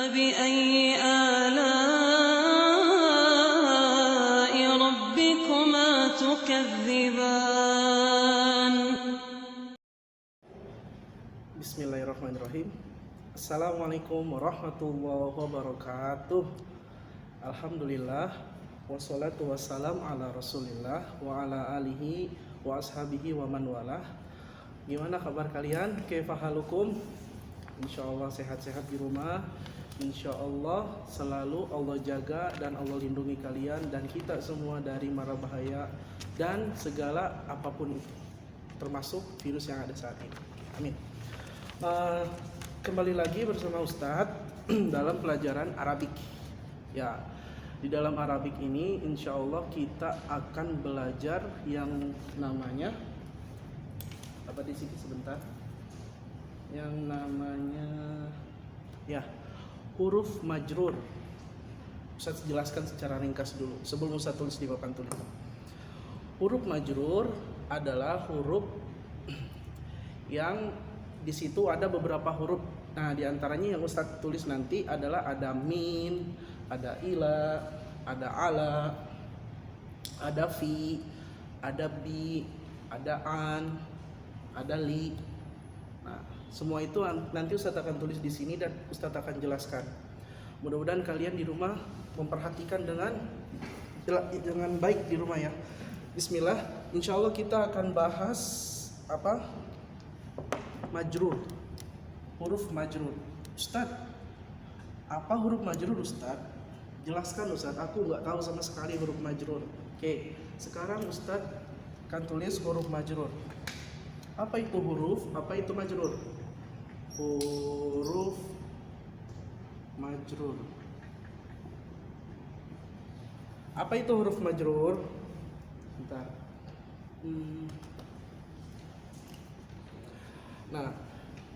فبأي آلاء ربكما تكذبان Bismillahirrahmanirrahim. Assalamualaikum warahmatullahi wabarakatuh. Alhamdulillah, wassalatu wassalam ala rasulillah wa ala alihi wa ashabihi wa man walah. Gimana kabar kalian? Kaifa halukum? Insyaallah sehat-sehat di rumah. Insyaallah selalu Allah jaga dan Allah lindungi kalian dan kita semua dari mara bahaya dan segala apapun itu, termasuk virus yang ada saat ini. Amin. Kembali lagi bersama Ustadz dalam pelajaran Arabik. Ya, di dalam Arabik ini insya Allah kita akan belajar yang namanya apa di sini sebentar? Yang namanya huruf majrur. Ustadz jelaskan secara ringkas dulu sebelum Ustadz tulis di papan tulis. Huruf majrur adalah huruf yang di situ ada beberapa huruf. Nah, diantaranya yang Ustadz tulis nanti adalah ada min, ada ila, ada ala, ada fi, ada bi, ada an, ada li. Nah, semua itu nanti Ustadz akan tulis di sini dan Ustadz akan jelaskan. Mudah-mudahan kalian di rumah memperhatikan dengan baik di rumah ya. Bismillah. Insya Allah kita akan bahas apa? Majrur, huruf majrur. Ustadz, apa huruf majrur Ustadz? Jelaskan Ustadz, aku nggak tahu sama sekali huruf majrur. Oke, sekarang Ustadz akan tulis huruf majrur. Apa itu huruf? Apa itu majrur? Huruf majrur. Apa itu huruf majrur? Bentar. Nah,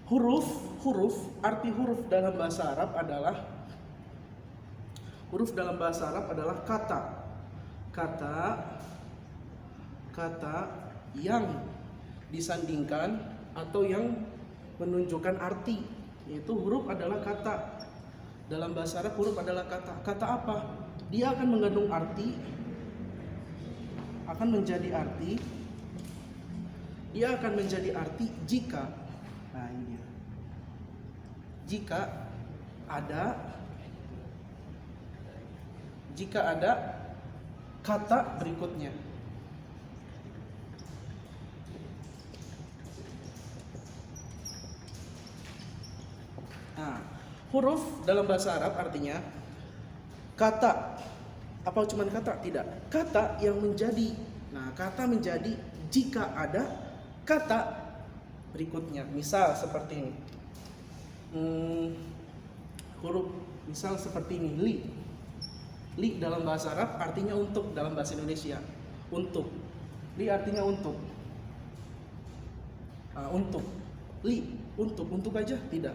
huruf, arti huruf dalam bahasa Arab adalah kata yang disandingkan atau yang menunjukkan arti. Yaitu huruf adalah kata. Dalam bahasa Arab huruf adalah kata. Kata apa? Dia akan mengandung arti, akan menjadi arti. Dia akan menjadi arti jika, nah ini dia, jika ada kata berikutnya. Nah, huruf dalam bahasa Arab artinya kata. Apa cuma kata? Tidak. Kata yang menjadi. Nah, kata menjadi jika ada kata berikutnya. Misal seperti ini. Huruf misal seperti ini, li. Li dalam bahasa Arab artinya untuk, dalam bahasa Indonesia untuk. Li artinya untuk. Untuk. Li, untuk aja? Tidak.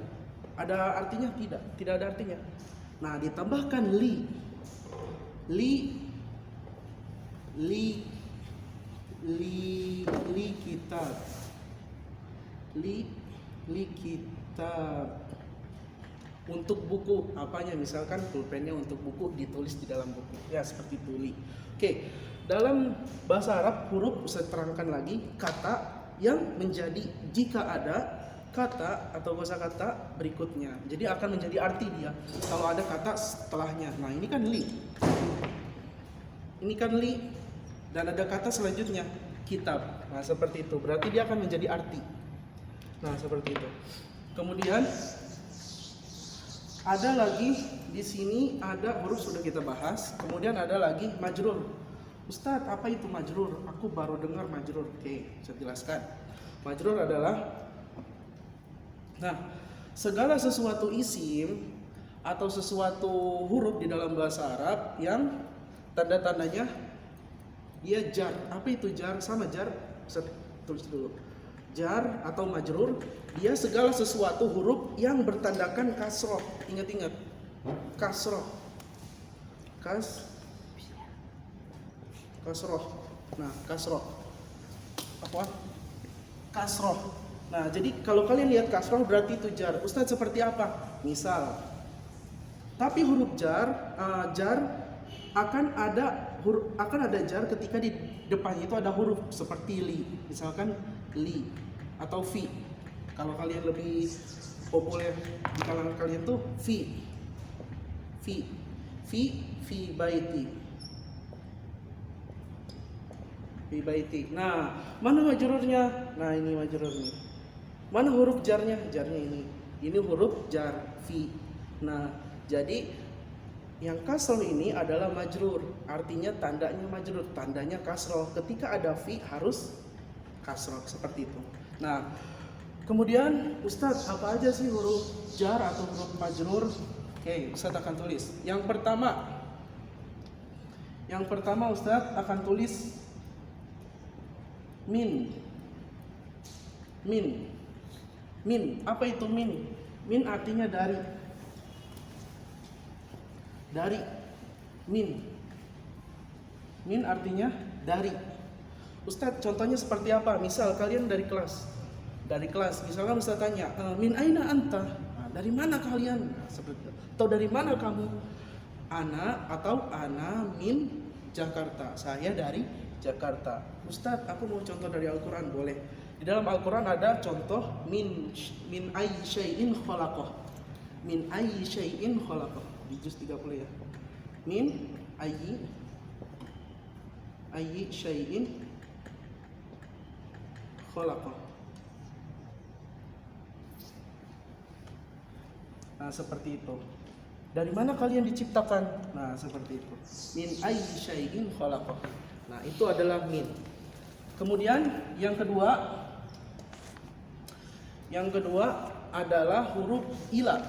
Ada artinya? Tidak ada artinya. Nah, ditambahkan li. Li kitab. Li kitab. Untuk buku, apanya? Misalkan pulpennya untuk buku, ditulis di dalam buku. Ya, seperti itu li. Oke, dalam bahasa Arab huruf saya terangkan lagi kata yang menjadi jika ada kata atau kosakata berikutnya. Jadi akan menjadi arti dia kalau ada kata setelahnya. Nah, ini kan li. Ini kan li dan ada kata selanjutnya kitab. Nah, seperti itu. Berarti dia akan menjadi arti. Nah, seperti itu. Kemudian ada lagi di sini ada huruf sudah kita bahas. Kemudian ada lagi majrur. Ustadz, apa itu majrur? Aku baru dengar majrur. Oke, saya jelaskan. Majrur adalah segala sesuatu isim atau sesuatu huruf di dalam bahasa Arab yang tanda-tandanya dia jar. Apa itu jar? Sama jar, saya tulis dulu. Jar atau majrur, dia segala sesuatu huruf yang bertandakan kasroh. Ingat-ingat, kasroh. Kasroh. Nah, kasroh. Apa? Kasroh. Nah, jadi kalau kalian lihat kasroh berarti itu jar. Ustadz, seperti apa? Misal, Tapi huruf jar, jar akan ada jar ketika di depannya itu ada huruf seperti li, misalkan li atau fi. Kalau kalian lebih populer di kalangan kalian tuh fi, fi baiti, fi baiti. Nah, mana majrurnya? Nah, ini majrurnya. Mana huruf jarnya? Jarnya ini. Ini huruf jar fi. Nah, jadi yang kasroh ini adalah majrur, artinya tandanya majrur, tandanya kasroh. Ketika ada fi harus kasroh seperti itu. Nah, kemudian Ustadz, apa aja sih huruf jar atau huruf majrur? Oke, Ustadz akan tulis. Yang pertama Ustadz akan tulis min. Apa itu min? Min artinya dari. Min artinya dari. Ustadz, contohnya seperti apa? Misal kalian dari kelas, misalkan Ustadz tanya, min aina anta? Nah, dari mana kalian? Nah, seperti itu. Atau dari mana kamu? Ana atau ana min Jakarta. Saya dari Jakarta. Ustadz, aku mau contoh dari Al-Quran, boleh? Di dalam Al-Quran ada contoh min ayyi syai'in khalaqah. Min ayyi syai'in khalaqah. Di juz 30 ya. Min ayyi syai'in khalaqah. Nah, seperti itu. Dari mana kalian diciptakan? Nah, seperti itu. Min ayyi syai'in khalaqah. Nah, itu adalah min. Kemudian yang kedua adalah huruf ila.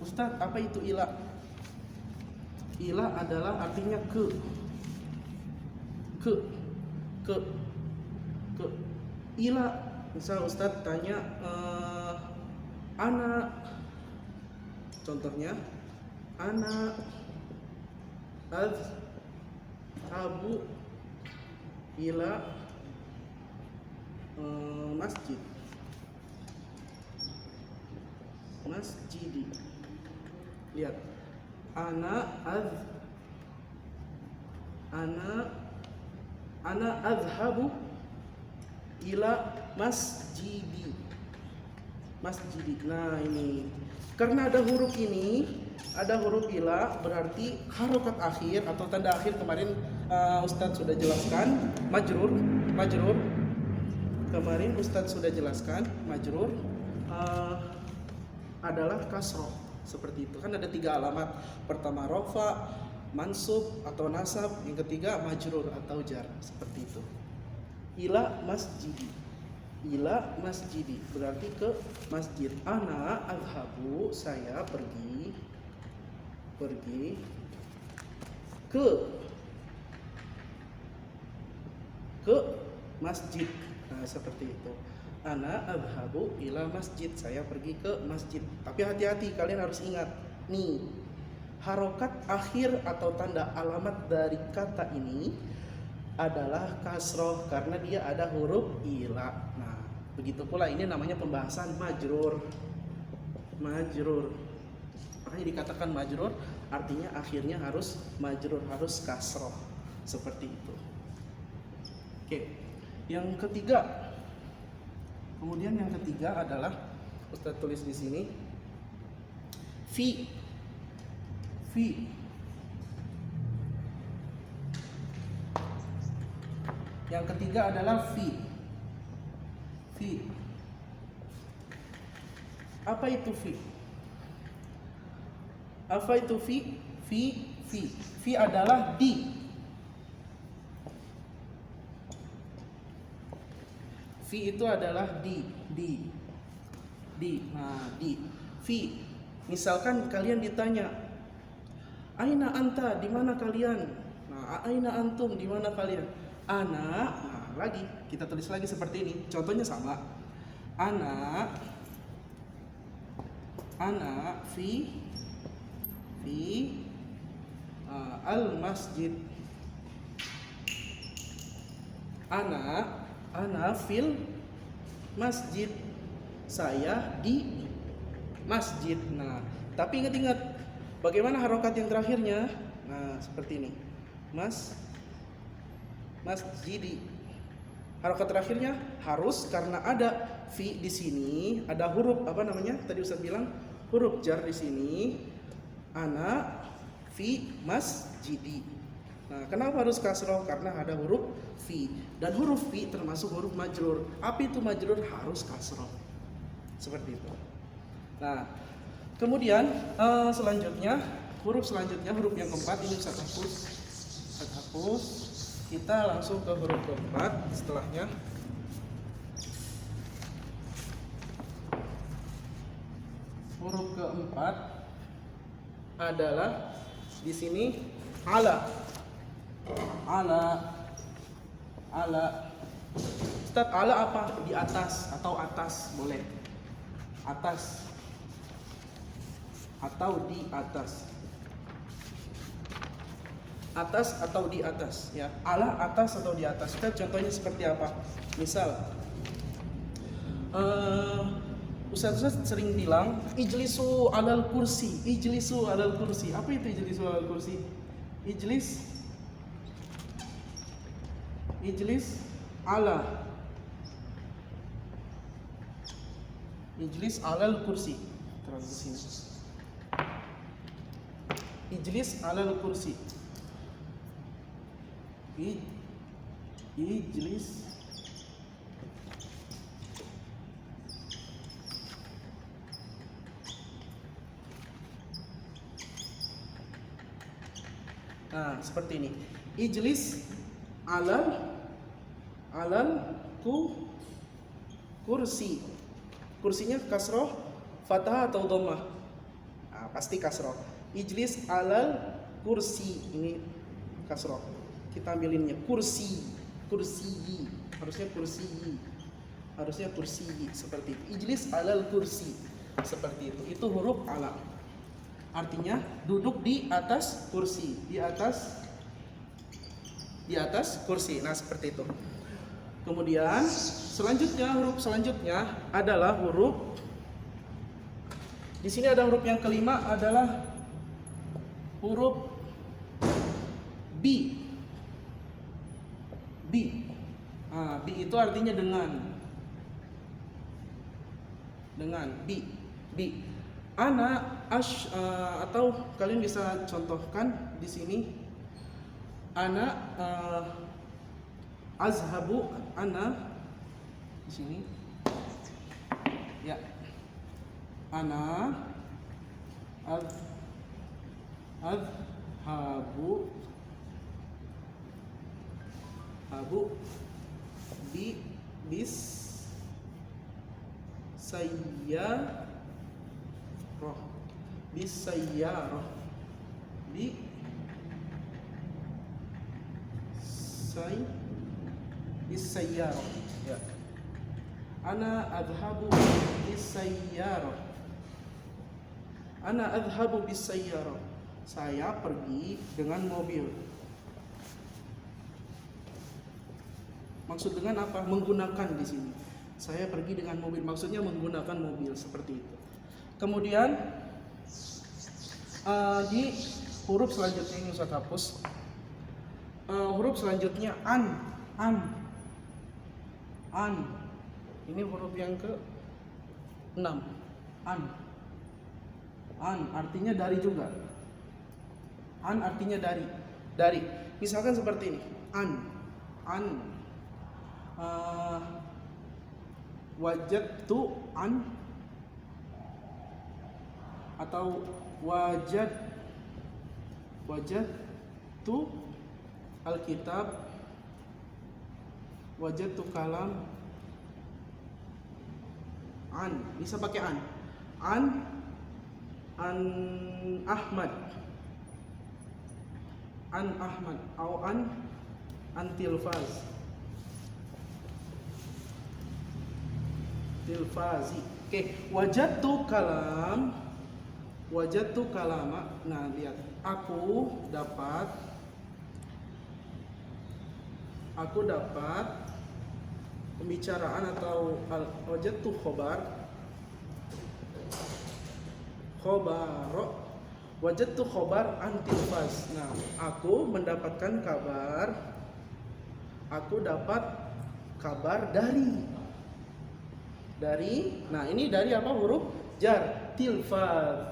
Ustadz, apa itu ila? Ila adalah artinya ke. Ila, misal Ustadz tanya anak, contohnya anak azhabu ila masjidi. Lihat, ana azhabu ila masjidi. Nah, ini karena ada huruf ini, ada huruf ila, berarti harokat akhir atau tanda akhir kemarin Ustadz sudah jelaskan majrur. Kemarin Ustadz sudah jelaskan majrur adalah kasroh, seperti itu. Kan ada 3 alamat. Pertama rofa, mansub atau nasab, yang ketiga majrur atau jar, seperti itu. Ila masjidi berarti ke masjid. Ana azhabu, saya pergi ke masjid. Nah, seperti itu. Ana azhabu ila masjid, saya pergi ke masjid. Tapi hati-hati, kalian harus ingat nih, harokat akhir atau tanda alamat dari kata ini adalah kasroh karena dia ada huruf ila. Nah, begitu pula ini namanya pembahasan majrur. Makanya dikatakan majrur, artinya akhirnya harus majrur, harus kasroh, seperti itu. Oke, yang ketiga. Kemudian yang ketiga adalah Ustadz tulis di sini fi. Yang ketiga adalah fi. Apa itu fi? Fi adalah di. Fi itu adalah di. Nah, di. Fi. Misalkan kalian ditanya, aina anta, di mana kalian? Nah, aina antum, di mana kalian? Ana. Nah, lagi kita tulis lagi seperti ini. Contohnya sama. Ana fi al masjid. Ana fil masjid, saya di masjid. Nah, tapi ingat-ingat bagaimana harokat yang terakhirnya? Nah, seperti ini. Masjidi. Harokat terakhirnya harus karena ada fi di sini, ada huruf apa namanya? Tadi Ustaz bilang huruf jar di sini. Ana fi masjidi. Nah, kenapa harus kasroh? Karena ada huruf fi, dan huruf fi termasuk huruf majrur. Apa itu majrur? Harus kasroh. Seperti itu. Nah, kemudian selanjutnya huruf yang keempat ini Ustaz hapus. Kita langsung ke huruf keempat setelahnya. Huruf keempat adalah di sini ala. Ustaz, ala apa? Di atas atau atas boleh. Atas atau di atas. Atas atau di atas ya. Ala atas atau di atas. Ustaz, contohnya seperti apa? Misal Ustaz sering bilang ijlisu alal kursi. Apa itu ijlisu alal kursi? Ijlis alal kursi. Terus ke sini. Ijlis alal kursi. Ijlis Nah, seperti ini. Ijlis alal kursi. Kursinya kasroh, fathah atau dhammah? Nah, pasti kasroh. Ijlis alal kursi. Ini kasroh. Kita ambilinnya kursi. Harusnya kursi seperti itu. Ijlis alal kursi. Seperti itu. Itu huruf ala. Artinya duduk di atas kursi, di atas kursi. Nah, seperti itu. Kemudian huruf selanjutnya adalah huruf. Di sini ada huruf yang kelima adalah huruf bi. Bi itu artinya dengan bi. Atau kalian bisa contohkan di sini. Ana azhabu. Ana di sini. Ya. Ana azhabu bis sayyarah. Bisayyarah. Ya. Ana adhabu bisayyarah. Saya pergi dengan mobil. Maksud dengan apa? Menggunakan di sini. Saya pergi dengan mobil. Maksudnya menggunakan mobil seperti itu. Kemudian di huruf selanjutnya ini Ustaz hapus. Huruf selanjutnya an. Ini huruf yang ke-6. An artinya dari juga. An artinya dari. Misalkan seperti ini. Wajadtu an, atau wajadtu alkitab, wajadtu kalam. An bisa pakai an Ahmad atau an tilfazi. Oke, wajadtu kalama. Nah, lihat. Aku dapat pembicaraan, atau wajadtu khobar. khobaro. Wajadtu khobar an tilfaz. Nah, aku mendapatkan kabar. Aku dapat kabar dari. Nah ini dari apa? Huruf jar. Tilfaz.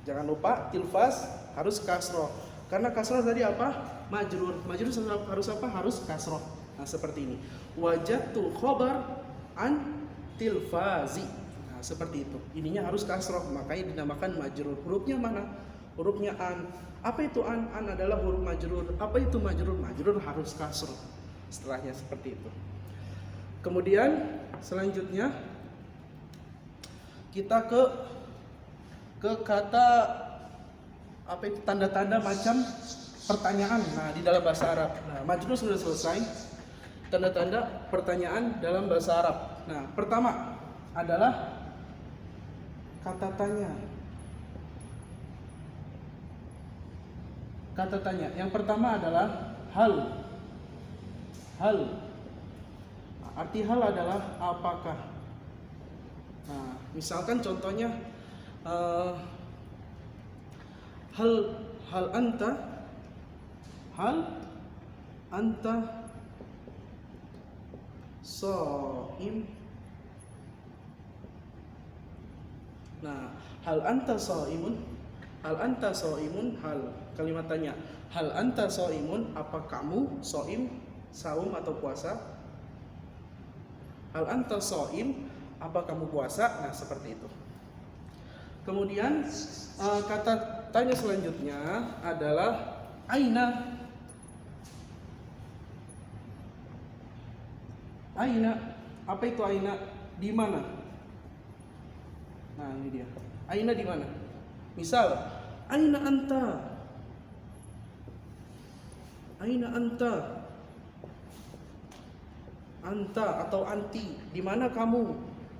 Jangan lupa tilfaz harus kasroh. Karena kasroh tadi apa? Majrur. Majrur harus apa? Harus kasroh. Nah seperti ini. Wajadtu khobar an tilfazi. Nah seperti itu. Ininya harus kasroh, makanya dinamakan majrur. Hurufnya mana? Hurufnya an. Apa itu an? An adalah huruf majrur. Apa itu majrur? Majrur harus kasroh. Setelahnya seperti itu. Kemudian selanjutnya kita ke kata apa itu, tanda-tanda macam pertanyaan. Nah di dalam bahasa Arab. Nah majrur sudah selesai. Tanda-tanda pertanyaan dalam bahasa Arab. Nah pertama adalah kata tanya. Kata tanya. Yang pertama adalah hal. Hal. Arti hal adalah apakah. Nah, misalkan contohnya hal anta shaim. Nah, hal anta shaimun, hal kalimat tanya. Hal anta shaimun, apa kamu shaim, saum atau puasa? Hal anta shaim, apa kamu puasa? Nah, seperti itu. Kemudian kata tanya selanjutnya adalah aina. Aina, apa itu aina? Di mana? Nah, ini dia. Aina di mana? Misal, aina anta? Aina anta? Anta atau anti, di mana kamu?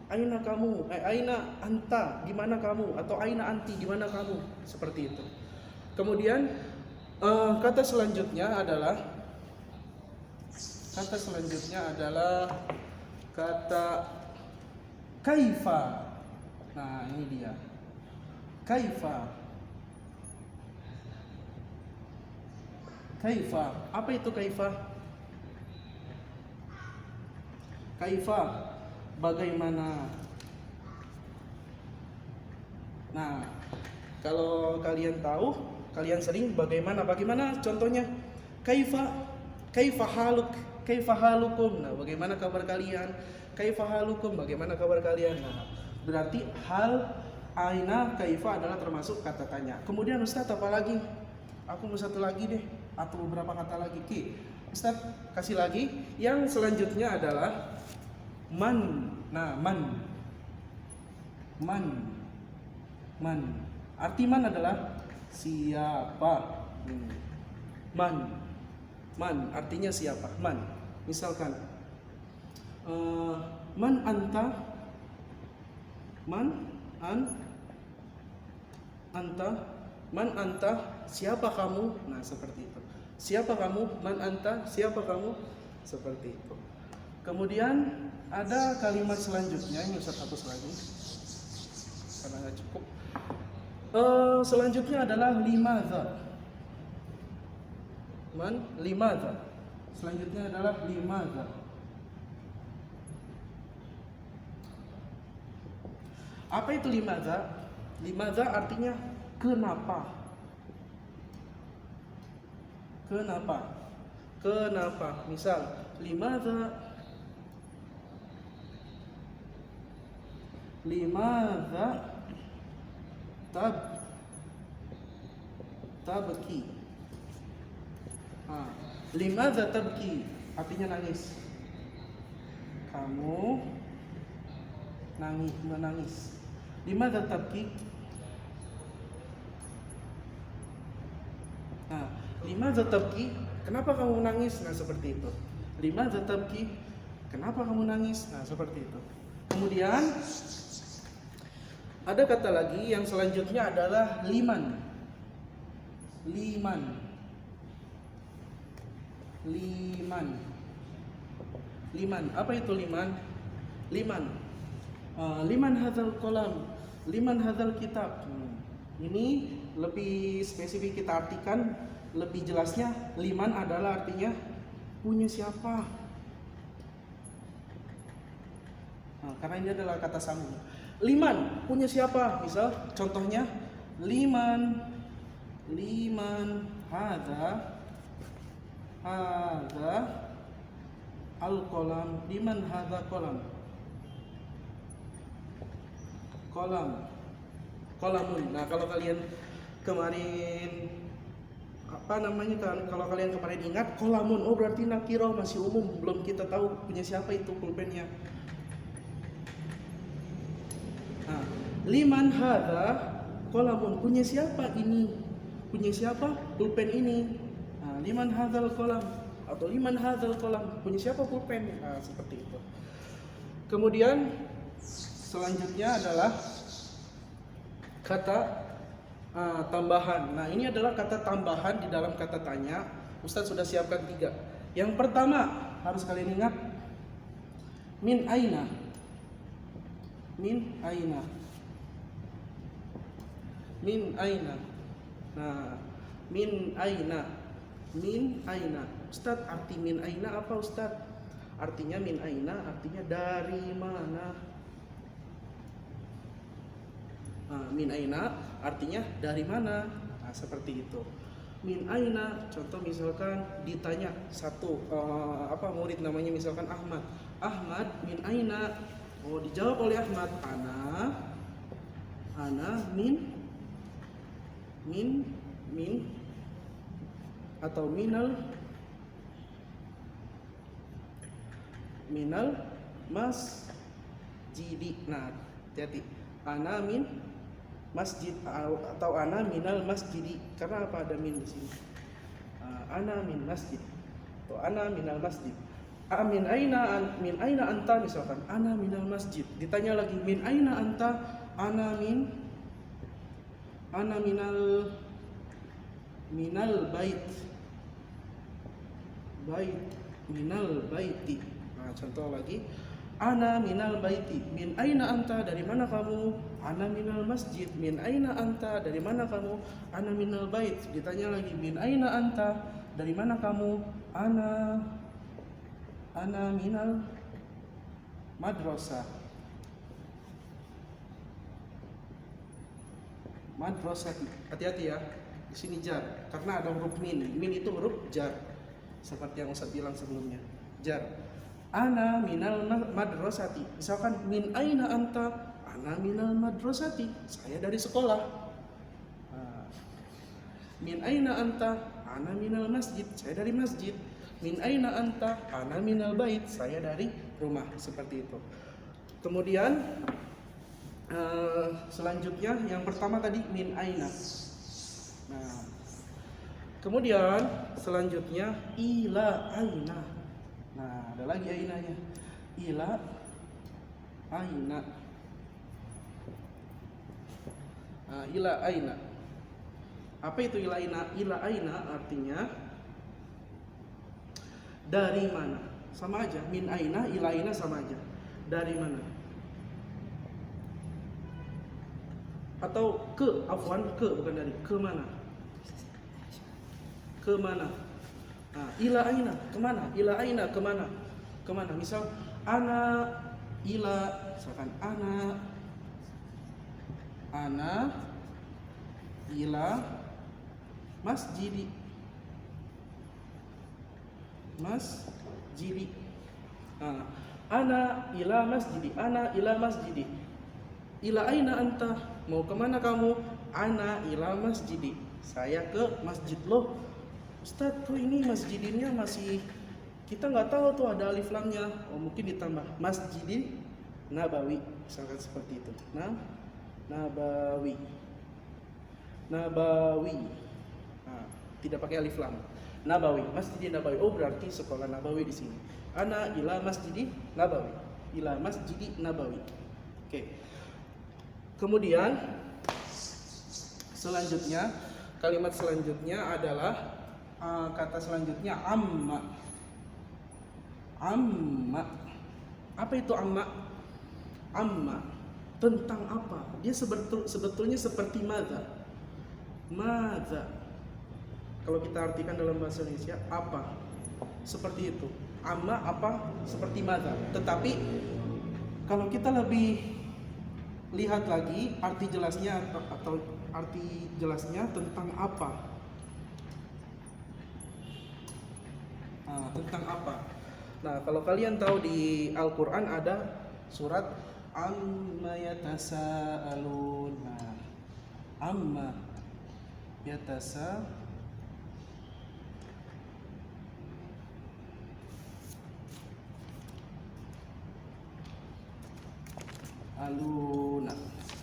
Aina kamu? Aina anta, di mana kamu? Atau aina anti, di mana kamu? Seperti itu. Kemudian kata selanjutnya adalah kata kaifa. Nah, ini dia. Kaifa. Kaifa. Apa itu kaifa? Kaifa, bagaimana? Nah, kalau kalian tahu, kalian sering bagaimana? Bagaimana contohnya? Kaifa haluk, kaifa halukum. Nah, bagaimana kabar kalian? Kaifa halukum, bagaimana kabar kalian? Nah, berarti hal, aina, kaifa adalah termasuk kata tanya. Kemudian Ustaz apa lagi? Aku mau satu lagi deh, atau beberapa kata lagi. Oke, Ustaz kasih lagi. Yang selanjutnya adalah man. Nah, man. Arti man adalah siapa. Man artinya siapa. Man. Misalkan man anta. Man anta, siapa kamu? Nah, seperti itu. Siapa kamu? Man anta, siapa kamu? Seperti itu. Kemudian ada kalimat selanjutnya, ini Ustaz hapus lagi karena nggak cukup. Selanjutnya adalah limadza. Limadza. Selanjutnya adalah limadza. Apa itu limadza? Limadza artinya kenapa. Misal, limadza tabki. Limadza tabki artinya nangis. Kamu menangis. Limadza tabki? Nah, limadza tabki? Kenapa kamu menangis? Nah, seperti itu. Limadza tabki? Kenapa kamu nangis? Nah, seperti itu. Kemudian ada kata lagi yang selanjutnya adalah liman. Liman. Apa itu liman? Liman hadzal qalam. Liman hadzal kitab. Ini lebih spesifik kita artikan, lebih jelasnya liman adalah artinya punya siapa. Nah, karena ini adalah kata sambung. Liman punya siapa? Misal contohnya liman hadza al-qalam. Liman hadza qalam. Qalamun. Nah, kalau kalian kemarin kalau kalian kemarin ingat qalamun, oh berarti nakirah, masih umum, belum kita tahu punya siapa itu pulpennya. Nah, liman hadza qalamun, punya siapa ini? Punya siapa pulpen ini? Nah, liman hadzal qalam atau liman hadzal qalam, punya siapa pulpen? Nah, seperti itu. Kemudian selanjutnya adalah kata tambahan. Nah, ini adalah kata tambahan di dalam kata tanya. Ustadz sudah siapkan 3. Yang pertama harus kalian ingat, min aina. Min aina. Min aina. Nah, min aina. Min aina. Ustadz, arti min aina apa Ustadz? Artinya min aina artinya dari mana. Nah, min aina artinya dari mana. Nah, seperti itu. Min aina, contoh misalkan ditanya satu murid namanya misalkan Ahmad. Ahmad min aina. Oh, dijawab oleh Ahmad, ana min atau minal masjidi. Nah, jadi ana min masjid atau ana minal masjidi. Karena apa ada min di sini? Ana min masjid atau ana minal masjid. Min aina anta, misalkan ana minal masjid. Ditanya lagi min aina anta? Ana minal bait. Minal baiti. Nah, contoh lagi, ana minal baiti. Min aina anta, dari mana kamu? Ana minal masjid. Min aina anta, dari mana kamu? Ana minal bait. Ditanya lagi, min aina anta, dari mana kamu? Ana minal madrasah. Madrasati. Hati-hati ya. Di sini jar, karena ada huruf min. Min itu huruf jar. Seperti yang Ustaz bilang sebelumnya. Jar. Ana minal madrasati. Misalkan min aina anta? Ana minal madrasati. Saya dari sekolah. Min aina anta? Ana minal masjid. Saya dari masjid. Min aina anta? Ana minal bait. Saya dari rumah. Seperti itu. Kemudian selanjutnya yang pertama tadi min aina. Nah, kemudian selanjutnya ila aina. Nah, ada lagi ainanya. Ila aina. Nah, ila aina. Apa itu ila aina? Ila aina artinya dari mana? Sama aja. Min aina, ila aina sama aja. Dari mana? Atau ke, afwan, ke bukan dari. Ke mana? Ke mana? Nah, ila aina, kemana? Ila aina, kemana? Kemana? Misal, ana ila, misalkan ana ila masjidi. Nah, ana ila masjidi. Ana ila masjidi. Ila aina anta? Mau kemana kamu? Ana ila masjidi. Saya ke masjid. Loh, Ustaz, tuh ini masjidinnya masih kita nggak tahu tuh ada alif lamnya. Oh, mungkin ditambah Masjidin Nabawi, misalkan seperti itu. Nah, Nabawi. Nah, tidak pakai alif lam. Nabawi, Masjidin Nabawi. Oh, berarti sekolah Nabawi di sini. Ana ila Masjidin Nabawi. Ila Masjidi Nabawi. Oke. Kemudian selanjutnya, kalimat selanjutnya adalah kata selanjutnya amma. Amma. Apa itu amma? Amma. tentang apa? Dia sebetulnya seperti madza. Madza. Kalau kita artikan dalam bahasa Indonesia, apa? Seperti itu. Amma apa? Seperti madza. Tetapi kalau kita lebih lihat lagi arti jelasnya atau arti jelasnya tentang apa? Tentang apa? Nah, kalau kalian tahu di Al-Qur'an ada surat amma yatasaalun. Nah, amma yatasaalun.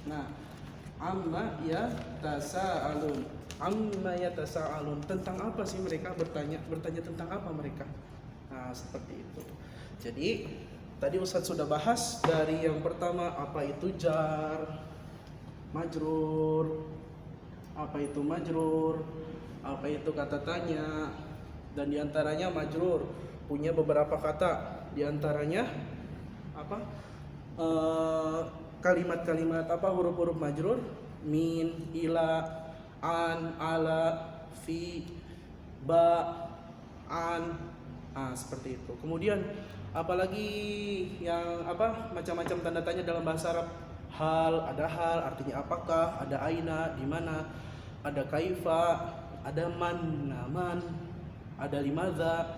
Nah, amma yatasaalun. Amma yatasaalun. Tentang apa sih mereka bertanya? Bertanya tentang apa mereka? Nah, seperti itu. Jadi tadi Ustadz sudah bahas dari yang pertama apa itu jar, majrur, apa itu kata tanya, dan diantaranya majrur punya beberapa kata, diantaranya apa kalimat-kalimat apa huruf-huruf majrur min, ila, an, ala, fi, ba, an. Seperti itu. Kemudian apalagi yang apa macam-macam tanda tanya dalam bahasa Arab. Hal artinya apakah, ada aina di mana, ada kaifa, ada man, ada limadza,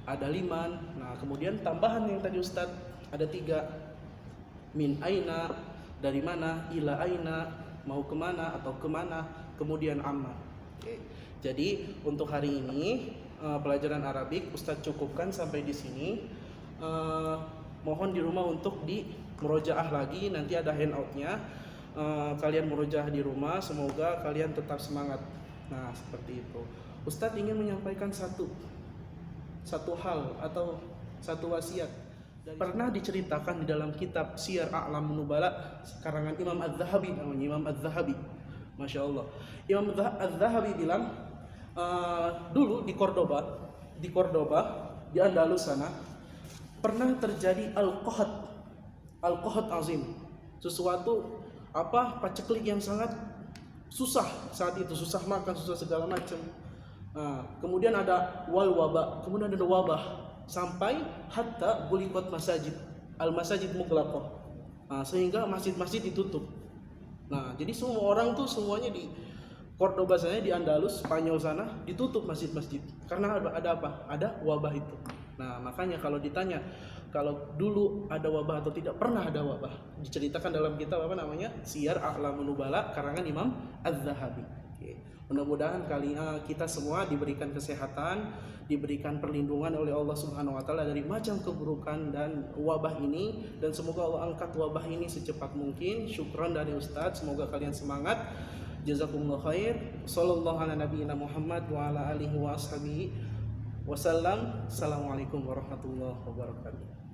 ada liman. Nah, kemudian tambahan yang tadi Ustadz ada 3. Min aina, dari mana, ila aina, mau kemana atau kemana, kemudian amma. Oke. Jadi untuk hari ini pelajaran Arabik Ustadz cukupkan sampai di sini. Mohon di rumah untuk di murojaah lagi, nanti ada handoutnya. Kalian murojaah di rumah, semoga kalian tetap semangat. Nah, seperti itu. Ustadz ingin menyampaikan satu hal atau satu wasiat. Pernah diceritakan di dalam kitab Syiar A'lamun Nubala karangan Imam Az-Zahabi, namanya Imam Az-Zahabi. Masya Allah. Imam Az-Zahabi bilang dulu di Cordoba, di Andalus sana pernah terjadi al-qahad azim, sesuatu apa paceklik yang sangat susah saat itu, susah makan, susah segala macam. Kemudian ada wabah, kemudian ada wabah sampai hatta bulikot al-masajid mughlaqah, sehingga masjid-masjid ditutup. Nah, jadi semua orang tuh semuanya di Cordoba sana, di Andalus, Spanyol sana ditutup masjid-masjid karena ada apa? Ada wabah itu. Nah, makanya kalau ditanya kalau dulu ada wabah atau tidak, pernah ada wabah. Diceritakan dalam kitab apa namanya? Syiar A'lamun Nubala karangan Imam Az-Zahabi. Oke. Mudah-mudahan kita semua diberikan kesehatan, diberikan perlindungan oleh Allah Subhanahu wa taala dari macam keburukan dan wabah ini, dan semoga Allah angkat wabah ini secepat mungkin. Syukran dari Ustadz, semoga kalian semangat. Jazakumullah khair. Sallallahu ala nabiyina Muhammad wa ala alihi wa ashabihi wasallam. Assalamualaikum warahmatullahi wabarakatuh.